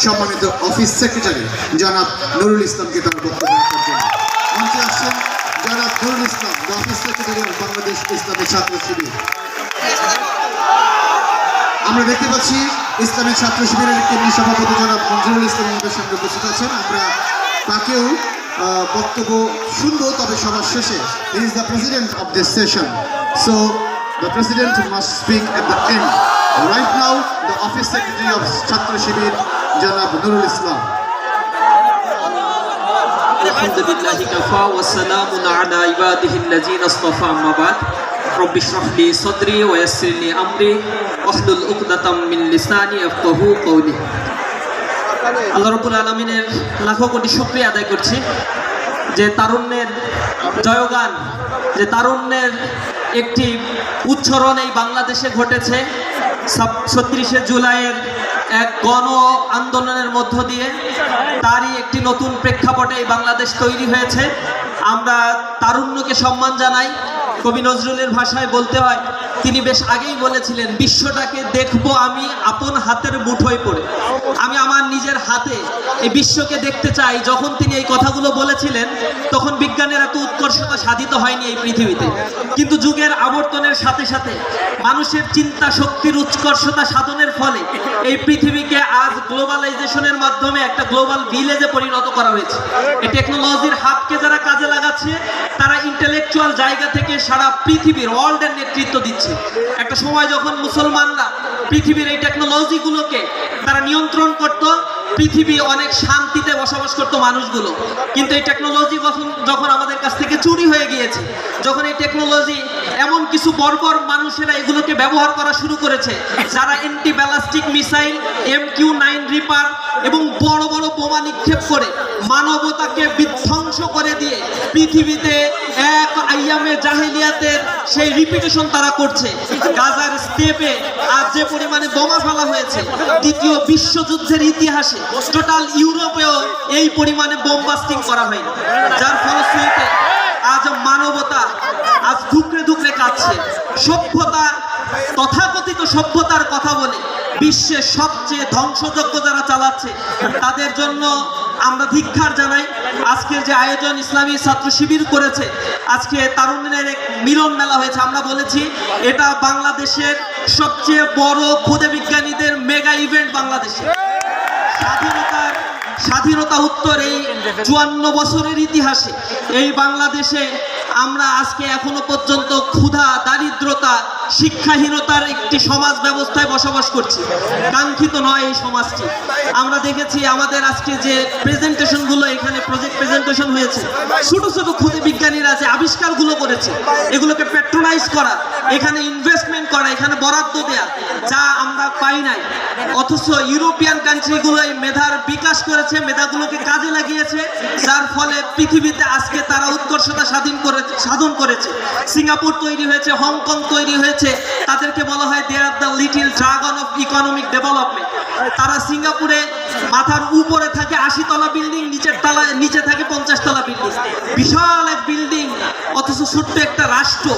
সম্মানিত office secretary জনাব নুরুল ইসলামকে তার বক্তব্য রাখার জন্য মঞ্চে আসছেন জনাব Nurul Islam, office secretary of Bangladesh ইসলামী ছাত্র শিবির। আমরা দেখতে পাচ্ছি ইসলামী ছাত্র শিবিরের কেন্দ্রীয় সভাপতি জনাব মঞ্জুরুল ইসলাম আমাদের সঙ্গে উপস্থিত আছেন। আমরা তাকেও বক্তব্য শুনবো, তবে সবার শেষে he is the president of this session, so the president must speak at the end. Right now, the Office Secretary of Chhatra Shibir, Janab Nurul Islam. Alhamdulillahi kafa wa salamun ala ibadihi allazina istafa, amma ba'd. Rabbi shrah li sadri wa yassir li amri wahlul 'uqdatam min lisani yafqahu qawli. আল্লাহ রাব্বুল আলামিনের লাখো কোটি শুকরিয়া আদায় করছি যে তারুণ্যের জয়গান, যে তারুণ্যের একটি উচ্চারণ এই বাংলাদেশে ঘটেছে ৩৬শে জুলাইয়ের এক গণ আন্দোলনের মধ্য দিয়ে। তারই একটি নতুন প্রেক্ষাপটে এই বাংলাদেশ তৈরি হয়েছে। আমরা তারুণ্যকে সম্মান জানাই। কবি নজরুলের ভাষায় বলতে হয়, তিনি বেশ আগেই বলেছিলেন, বিশ্বটাকে দেখবো আমি আপন হাতের মুঠোয় পড়ে। আমি আমার নিজের হাতে এই বিশ্বকে দেখতে চাই। যখন তিনি এই কথাগুলো বলেছিলেন তখন বিজ্ঞানের এত উৎকর্ষতা সাধিত হয়নি এই পৃথিবীতে, কিন্তু যুগের আবর্তনের সাথে সাথে মানুষের চিন্তা শক্তির উৎকর্ষতা সাধনের ফলে এই পৃথিবীকে আজ গ্লোবালাইজেশনের মাধ্যমে একটা গ্লোবাল ভিলেজে পরিণত করা হয়েছে। এই টেকনোলজির হাতকে যারা কাজে লাগাচ্ছে তারা ইন্টেলেকচুয়াল জায়গা থেকে সারা পৃথিবীর ওয়ার্ল্ডের নেতৃত্ব দিচ্ছে। একটা সময় যখন মুসলমানরা পৃথিবীর এই টেকনোলজিগুলোকে তারা নিয়ন্ত্রণ করত, পৃথিবী অনেক শান্তিতে বসবাস করত মানুষগুলো। কিন্তু এই টেকনোলজি যখন আমাদের কাছ থেকে চুরি হয়ে গিয়েছে, যখন এই টেকনোলজি এমন কিছু বর্বর মানুষেরা এগুলোকে ব্যবহার করা শুরু করেছে, যারা anti ballistic missile, MQ-9 reaper এবং বড় বড় বোমা নিক্ষেপ করে মানবতাকে বিধ্বংস করে দিয়ে পৃথিবীতে এক আইয়ামে জাহেলিয়াতের সেই রিপিটেশন তারা করছে। গাজার স্টেপে আজ যে পরিমাণে বোমা ফেলা হয়েছে, দ্বিতীয় বিশ্বযুদ্ধের ইতিহাসে টোটাল ইউরোপেও এই পরিমাণে বোম বাস্টিং করা হয়নি, যার ফলশ্রুতিতে আজ মানবতা আজ ধুকরে ধুকরে কাঁদছে। সভ্যতা, তথাকথিত সভ্যতার কথা বলে বিশ্বের সবচেয়ে ধ্বংসযজ্ঞ যারা চালাচ্ছে তাদের জন্য আমরা ধিক্কার জানাই। আজকের যে আয়োজন ইসলামী ছাত্র শিবির করেছে, আজকে তারুণ্যের এক মিলন মেলা হয়েছে। আমরা বলেছি এটা বাংলাদেশের সবচেয়ে বড় খুদে বিজ্ঞানীদের মেগা ইভেন্ট। বাংলাদেশে স্বাধীনতা উত্তর এই ৫৪ বছরের ইতিহাসে এই বাংলাদেশে আমরা আজকে এখনো পর্যন্ত ক্ষুধা, দারিদ্রতা, শিক্ষাহীনতার একটি সমাজ ব্যবস্থায় বসবাস করছি। কাঙ্ক্ষিত নয় এই সমাজটি। আমরা দেখেছি আমাদের আজকে যে প্রেজেন্টেশনগুলো, এখানে প্রজেক্ট প্রেজেন্টেশন হয়েছে, ছোট ছোট খুদে বিজ্ঞানীরা যে আবিষ্কারগুলো করেছে এগুলোকে প্যাট্রোনাইজ করা, এখানে ইনভেস্টমেন্ট করা, এখানে বরাদ্দ দেয়া, যা আমরা পাই নাই। অথচ ইউরোপিয়ান কান্ট্রিগুলো এই মেধার বিকাশ করেছে, মেধাগুলোকে কাজে লাগিয়েছে, যার ফলে পৃথিবীতে আজকে তারা উৎকর্ষতা সাধন করেছে। সিঙ্গাপুর তৈরি হয়েছে, হংকং তৈরি হয়েছে, তাদেরকে বলা হয় they are the little dragon of economic development. তারা সিঙ্গাপুরে মাথার উপরে থাকে ৮০ তলা বিল্ডিং, নিচে থাকে ৫০ তলা বিল্ডিং, বিশাল এক বিল্ডিং, অথচ ছোট্ট একটা রাষ্ট্র।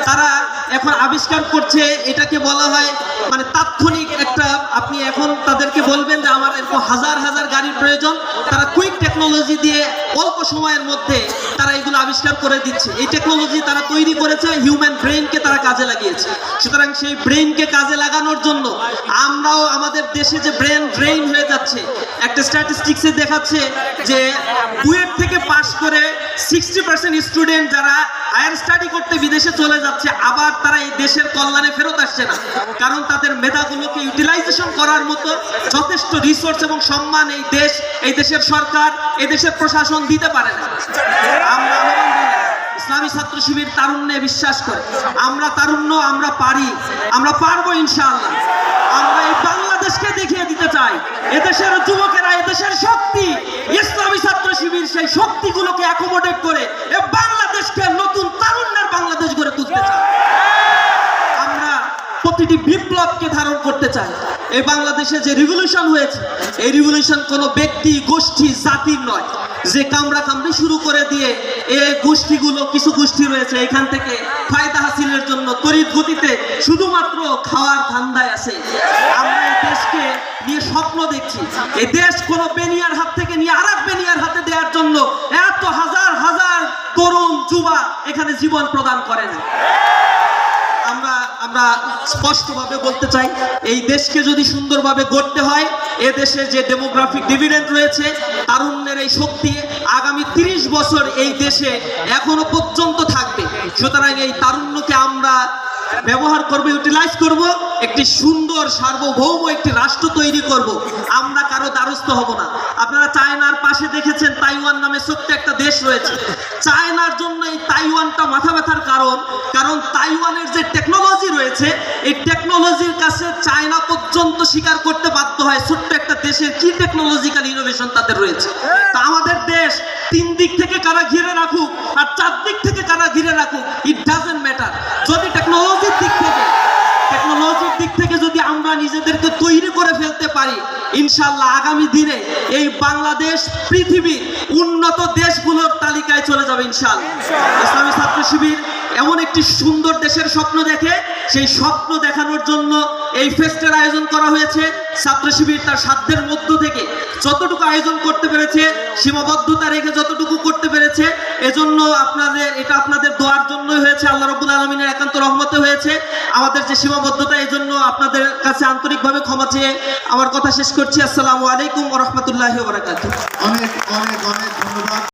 তারা এখন আবিষ্কার করছে, এটাকে বলা হয় মানে তাৎক্ষণিক একটা, আপনি এখন তাদেরকে বলবেন যে আমার এরকম হাজার হাজার গাড়ির প্রয়োজন, তারা কুইক টেকনোলজি দিয়ে অল্প সময়ের মধ্যে তারা এগুলো আবিষ্কার করে দিচ্ছে। এই টেকনোলজি তারা তৈরি করেছে, হিউম্যান ব্রেইনকে তারা কাজে লাগিয়েছে। সুতরাং সেই ব্রেইনকে কাজে লাগানোর জন্য আমরাও আমাদের দেশে যে ব্রেন ড্রেইন হয়ে যাচ্ছে, একটা স্ট্যাটিস্টিক্সে দেখাচ্ছে যে বুয়েট থেকে পাশ করে 60% স্টুডেন্ট যারা হায়ার স্টাডি করতে বিদেশে চলে যাচ্ছে, আবার তারা এই দেশের কল্যাণে ফেরত আসছে না, কারণ তাদের মেধাগুলোকে ইউটিলাইজেশন করার মতো যথেষ্ট রিসোর্স এবং সম্মান এই দেশের সরকার, এই দেশের প্রশাসন দিতে পারে না। আমরা ইসলামী ছাত্র শিবির তারুণ্যে বিশ্বাস করে, আমরা তারুণ্য, আমরা পারি, আমরা পারবো ইনশাআল্লাহ। আমরা এই বাংলাদেশকে দেখিয়ে দিতে চাই, এদেশের যুবকেরা, এদেশের শক্তি, ইসলামী ছাত্র শিবির সেই শক্তিগুলোকে অ্যাকোমোডেট করে এই বাংলাদেশকে নতুন তারুণ্যের বাংলাদেশ গড়ে তুলতে চাই। আমরা প্রতিটি বিপ্লবকে ধারণ করতে চাই। এই বাংলাদেশে যে রিভলিউশন হয়েছে, এই রিভলিউশন কোনো ব্যক্তি, গোষ্ঠী, জাতির নয়, যে কামড়া কামড়ি শুরু করে দিয়ে এই গোষ্ঠীগুলো, কিছু গোষ্ঠী রয়েছে এখান থেকে ফায়দা হাসিলের জন্য তড়িৎ গতিতে শুধুমাত্র খাওয়ার ধান্দায় আছে। আমরা এই দেশকে নিয়ে স্বপ্ন দেখছি, এই দেশ কোনো বেনিয়ার হাত থেকে নিয়ে আরেক বেনিয়ার হাতে দেওয়ার জন্য এত হাজার হাজার তরুণ যুবা এখানে জীবন প্রদান করে না। আমরা স্পষ্টভাবে বলতে চাই, এই দেশকে যদি সুন্দরভাবে গড়তে হয়, এ দেশে যে ডেমোগ্রাফিক ডিভিডেন্ড রয়েছে, তারুণ্যের এই শক্তি আগামী 30 বছর এই দেশে এখনো পর্যন্ত থাকবে। সুতরাং এই তারুণ্যকে আমরা ব্যবহার করব, ইউটিলাইজ করব, একটি সুন্দর সার্বভৌম একটি রাষ্ট্র তৈরি করব। আমরা কারো দ্বারস্থ হব না। আপনারা চায়নার পাশে দেখেছেন তাইওয়ান নামে ছোট্ট একটা দেশ রয়েছে। চায়নার জন্য এই তাইওয়ানটা মাথা ব্যথার কারণ তাইওয়ানের যে টেকনোলজি রয়েছে, এই টেকনোলজির কাছে চায়না পর্যন্ত স্বীকার করতে বাধ্য হয় ছোট্ট একটা দেশের কি টেকনোলজিক্যাল ইনোভেশন তাদের রয়েছে। তা আমাদের দেশ 3 দিক থেকে কারা ঘিরে রাখুক আর 4 দিক থেকে কারা ঘিরে রাখুক, ইট ডাজন্ট ম্যাটার। যদি টেকনোলজির দিক থেকে যদি আমরা নিজেদেরকে তৈরি করে ফেলতে পারি, ইনশাআল্লাহ আগামী দিনে এই বাংলাদেশ পৃথিবীর উন্নত দেশগুলোর তালিকায় চলে যাবে ইনশাআল্লাহ। ইসলামী ছাত্র শিবির এমন একটি সুন্দর দেশের স্বপ্ন দেখে, সেই স্বপ্ন দেখানোর জন্য এই ফেস্টের আয়োজন করা হয়েছে। ছাত্র শিবির তার সাধ্যের মধ্য থেকে যতটুকু আয়োজন করতে পেরেছে, সীমাবদ্ধতা রেখে যতটুকু করতে পেরেছে, এজন্য এটা আপনাদের দোয়ার জন্যই হয়েছে, আল্লাহ রাব্বুল আলামিনের একান্ত রহমতে হয়েছে। আমাদের যে সীমাবদ্ধতা, এজন্য আপনাদের কাছে আন্তরিকভাবে ক্ষমা চেয়ে আমার কথা শেষ করছি। আসসালামু আলাইকুম ওয়া রাহমাতুল্লাহি ওয়া বারাকাতুহু। অনেক অনেক অনেক ধন্যবাদ।